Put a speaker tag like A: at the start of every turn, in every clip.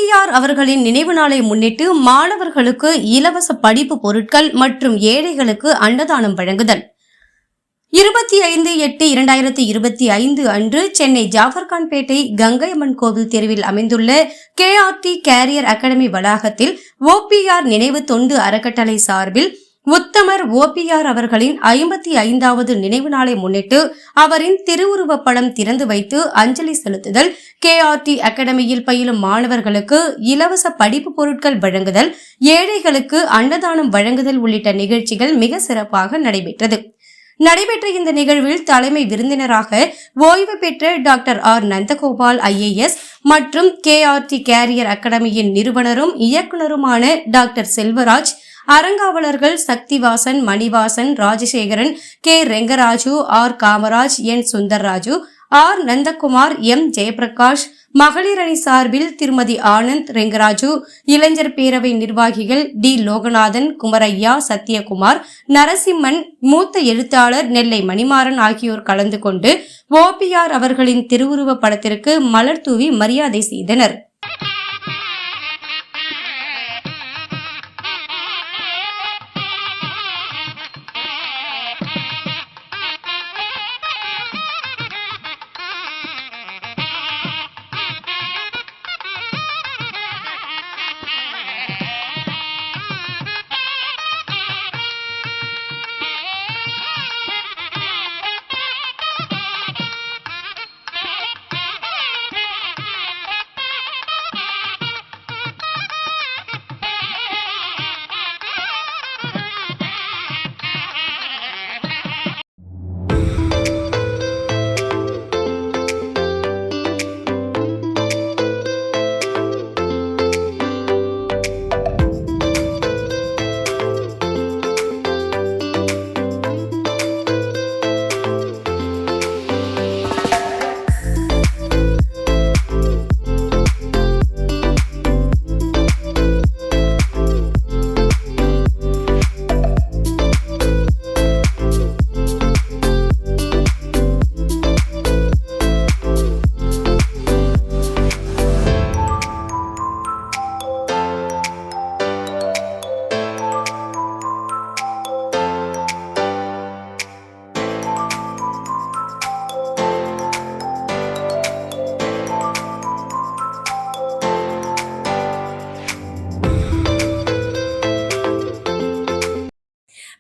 A: OPR அவர்களின் நினைவு நாளை முன்னிட்டு மாணவர்களுக்கு இலவச படிப்பு பொருட்கள் மற்றும் ஏழைகளுக்கு அன்னதானம் வழங்குதல். 25/8/2025 அன்று சென்னை ஜாஃபர்கான்பேட்டை கங்கையம்மன் கோவில் தெருவில் அமைந்துள்ள KRT கேரியர் அகாடமி வளாகத்தில் ஓபிஆர் நினைவு தொண்டு அறக்கட்டளை சார்பில் உத்தமர் ஓபிஆர் அவர்களின் 55வது நினைவு நாளை முன்னிட்டு அவரின் திருவுருவப் படம் திறந்து வைத்து அஞ்சலி செலுத்துதல், KRT அகாடமியில் பயிலும் மாணவர்களுக்கு இலவச படிப்பு பொருட்கள் வழங்குதல், ஏழைகளுக்கு அன்னதானம் வழங்குதல் உள்ளிட்ட நிகழ்ச்சிகள் மிக சிறப்பாக நடைபெற்ற இந்த நிகழ்வில் தலைமை விருந்தினராக ஓய்வு பெற்ற டாக்டர் ஆர் நந்தகோபால் IAS மற்றும் KRT கேரியர் அகாடமியின் நிறுவனரும் இயக்குநருமான டாக்டர் செல்வராஜ், அரங்காவலர்கள் Sakthivasan, Manivasan, Rajasekaran, K Rengaraju, R Kamaraj, N Sundarraju, R Nandakumar, M Jayaprakash, மகளிர் அணி சார்பில் திருமதி ஆனந்த் ரெங்கராஜு, இளைஞர் பேரவை நிர்வாகிகள் D லோகநாதன், குமரையா, சத்யகுமார், நரசிம்மன், மூத்த எழுத்தாளர் நெல்லை மணிமாறன் ஆகியோர் கலந்து கொண்டு ஓபிஆர் அவர்களின் திருவுருவ படத்திற்கு மலர் தூவி மரியாதை செய்தனர்.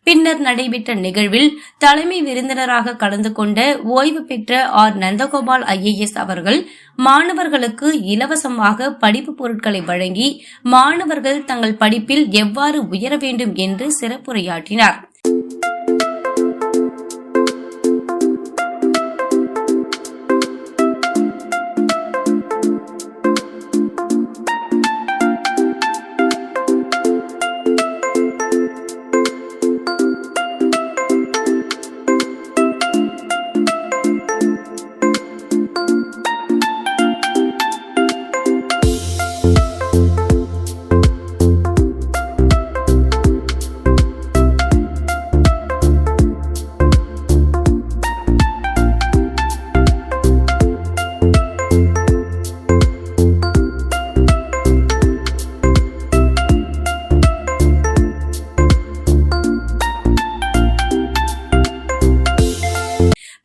A: பின்னர் நடைபெற்ற நிகழ்வில் தலைமை விருந்தினராக கலந்து கொண்ட ஓய்வு பெற்ற ஆர் நந்தகோபால் IAS அவர்கள் மாணவர்களுக்கு இலவசமாக படிப்பு பொருட்களை வழங்கி மாணவர்கள் தங்கள் படிப்பில் எவ்வாறு உயர வேண்டும் என்று சிறப்புரையாற்றினார்.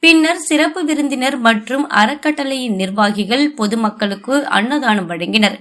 A: பின்னர் சிறப்பு விருந்தினர் மற்றும் அறக்கட்டளையின் நிர்வாகிகள் பொதுமக்களுக்கு அன்னதானம் வழங்கினர்.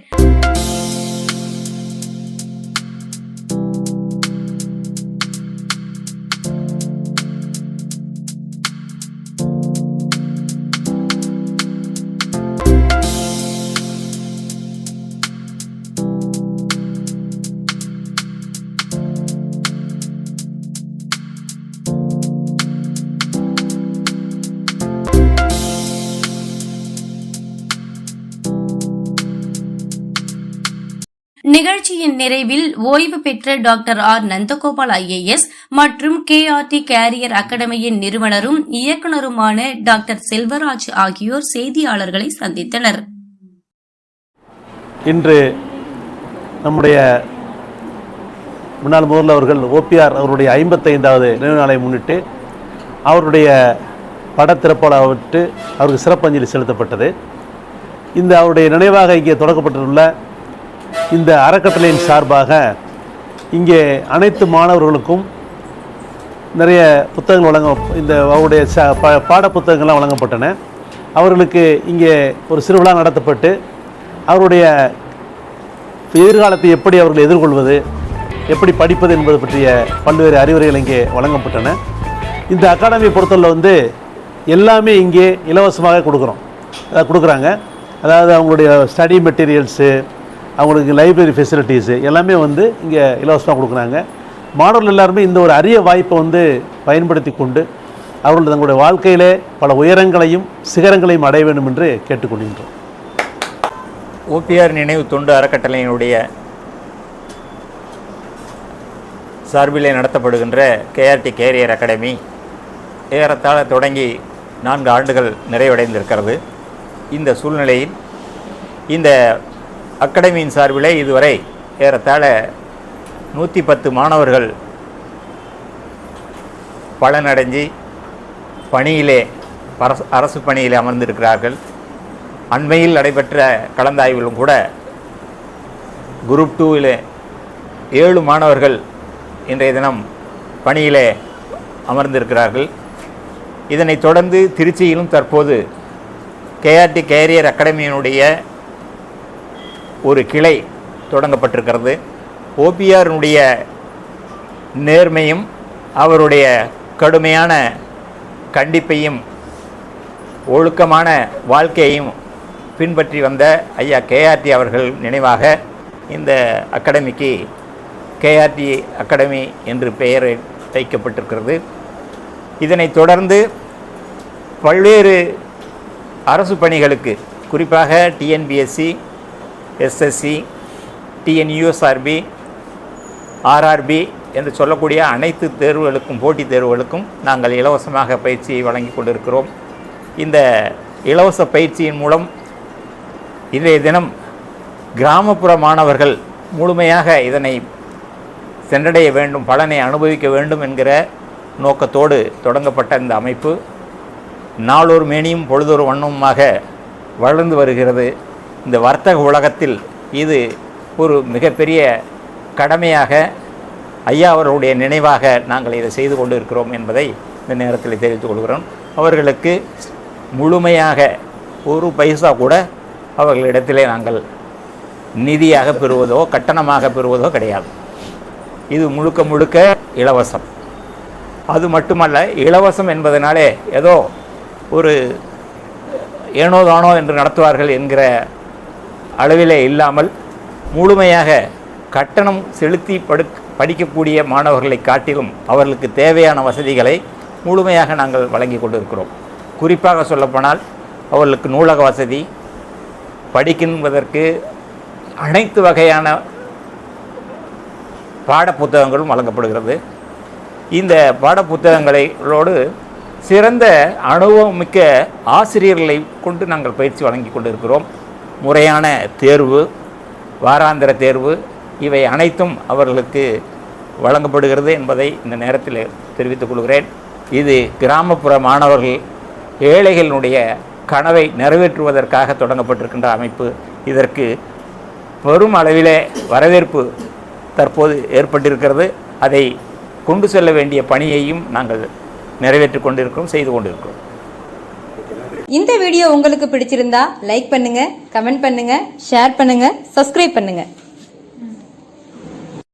A: நிகழ்ச்சியின் நிறைவில் ஓய்வு பெற்ற டாக்டர் ஆர் நந்தகோபால் IAS மற்றும் KRT கேரியர் அகாடமியின் நிறுவனரும் இயக்குநருமான டாக்டர் செல்வராஜ் ஆகியோர் செய்தியாளர்களை சந்தித்தனர்.
B: இன்று நம்முடைய முன்னாள் முதல்வர் அவர்கள் ஓபிஆர் அவருடைய 55வது நினைவு நாளை முன்னிட்டு அவருடைய படத்திறப்பாளர்விட்டு அவருக்கு சிறப்பஞ்சலி செலுத்தப்பட்டது. இந்த அவருடைய நினைவாக இங்கே தொடங்கப்பட்டுள்ள இந்த அறக்கட்டளையின் சார்பாக இங்கே அனைத்து மாணவர்களுக்கும் நிறைய புத்தகங்கள் இந்த அவருடைய பாட புத்தகங்கள்லாம் வழங்கப்பட்டன. அவர்களுக்கு இங்கே ஒரு சிறுவிழா நடத்தப்பட்டு அவருடைய எதிர்காலத்தை எப்படி அவர்கள் எதிர்கொள்வது, எப்படி படிப்பது என்பது பற்றிய பல்வேறு அறிவுரைகள் இங்கே வழங்கப்பட்டன. இந்த அகாடமியை பொறுத்தவரை எல்லாமே இங்கே இலவசமாக கொடுக்குறாங்க. அதாவது அவங்களுடைய ஸ்டடி மெட்டீரியல்ஸு, அவங்களுக்கு லைப்ரரி ஃபெசிலிட்டிஸு எல்லாமே இங்கே இலவசமாக கொடுக்குறாங்க. மாணவர்கள் எல்லாருமே இந்த ஒரு அரிய வாய்ப்பை பயன்படுத்தி கொண்டு அவர்கள் தங்களுடைய வாழ்க்கையிலே பல உயரங்களையும் சிகரங்களையும் அடைய வேண்டும் என்று கேட்டுக்கொள்கின்றோம்.
C: ஓபிஆர் நினைவு தொண்டு அறக்கட்டளையினுடைய சார்பிலே நடத்தப்படுகின்ற கேஆர்டி கேரியர் அகாடமி ஏறத்தாழ தொடங்கி 4 ஆண்டுகள் நிறைவடைந்திருக்கிறது. இந்த சூழ்நிலையில் இந்த அகாடமியின் சார்பிலே இதுவரை ஏறத்தாழ 110 மாணவர்கள் பலனடைஞ்சு பணியிலே அரசு பணியிலே அமர்ந்திருக்கிறார்கள். அண்மையில் நடைபெற்ற கலந்தாய்விலும் கூட குரூப் 2 7 மாணவர்கள் இன்றைய தினம் பணியிலே அமர்ந்திருக்கிறார்கள். இதனைத் தொடர்ந்து திருச்சியிலும் தற்போது கேஆர்டி கேரியர் அகாடமியினுடைய ஒரு கிளை தொடங்கப்பட்டிருக்கிறது. ஓபிஆருடைய நேர்மையும் அவருடைய கடுமையான கண்டிப்பையும் ஒழுக்கமான வாழ்க்கையையும் பின்பற்றி வந்த ஐயா கேஆர்டி அவர்கள் நினைவாக இந்த அகாடமிக்கு கேஆர்டி அகாடமி என்று பெயர் வைக்கப்பட்டிருக்கிறது. இதனைத் தொடர்ந்து பல்வேறு அரசு பணிகளுக்கு, குறிப்பாக டிஎன்பிஎஸ்சி, எஸ்எஸ்சி, டிஎன்யூஎஸ்ஆர்பி, ஆர்ஆர்பி என்று சொல்லக்கூடிய அனைத்து தேர்வுகளுக்கும், போட்டித் தேர்வுகளுக்கும் நாங்கள் இலவசமாக பயிற்சியை வழங்கி கொண்டிருக்கிறோம். இந்த இலவச பயிற்சியின் மூலம் இன்றைய தினம் கிராமப்புற மாணவர்கள் முழுமையாக இதனை சென்றடைய வேண்டும், பலனை அனுபவிக்க வேண்டும் என்கிற நோக்கத்தோடு தொடங்கப்பட்ட இந்த அமைப்பு நாளொரு மேனியும் பொழுதொரு வண்ணமுமாக வளர்ந்து வருகிறது. இந்த வர்த்தக உலகத்தில் இது ஒரு மிகப்பெரிய கடமையாக ஐயா அவர்களுடைய நினைவாக நாங்கள் இதை செய்து கொண்டு இருக்கிறோம் என்பதை இந்த நேரத்தில் தெரிவித்துக் கொள்கிறோம். அவர்களுக்கு முழுமையாக ஒரு பைசா கூட அவர்களிடத்திலே நாங்கள் நிதியாக பெறுவதோ கட்டணமாக பெறுவதோ கிடையாது. இது முழுக்க முழுக்க இலவசம். அது மட்டுமல்ல, இலவசம் என்பதனாலே ஏதோ ஒரு ஏனோதானோ என்று நடத்துவார்கள் என்கிற அளவிலே இல்லாமல் முழுமையாக கட்டணம் செலுத்தி படிக்கக்கூடிய மாணவர்களை காட்டிலும் அவர்களுக்கு தேவையான வசதிகளை முழுமையாக நாங்கள் வழங்கி கொண்டிருக்கிறோம். குறிப்பாக சொல்லப்போனால் அவர்களுக்கு நூலக வசதி, படிக்கின்றதற்கு அனைத்து வகையான பாடப்புத்தகங்களும் வழங்கப்படுகிறது. இந்த பாடப்புத்தகங்களோடு சிறந்த அனுபவமிக்க ஆசிரியர்களை கொண்டு நாங்கள் பயிற்சி வழங்கி கொண்டிருக்கிறோம். முறையான தேர்வு, வாராந்திர தேர்வு இவை அனைத்தும் அவர்களுக்கு வழங்கப்படுகிறது என்பதை இந்த நேரத்தில் தெரிவித்துக் கொள்கிறேன். இது கிராமப்புற மாணவர்கள், ஏழைகளுடைய கனவை நிறைவேற்றுவதற்காக தொடங்கப்பட்டிருக்கின்ற அமைப்பு. இதற்கு பெரும் அளவிலே வரவேற்பு தற்போது ஏற்பட்டிருக்கிறது. அதை கொண்டு செல்ல வேண்டிய பணியையும் நாங்கள் நிறைவேற்றி கொண்டிருக்கிறோம், செய்து கொண்டிருக்கிறோம்.
D: இந்த வீடியோ உங்களுக்கு பிடிச்சிருந்தா லைக் பண்ணுங்க, கமெண்ட் பண்ணுங்க, ஷேர் பண்ணுங்க, சப்ஸ்கிரைப் பண்ணுங்க.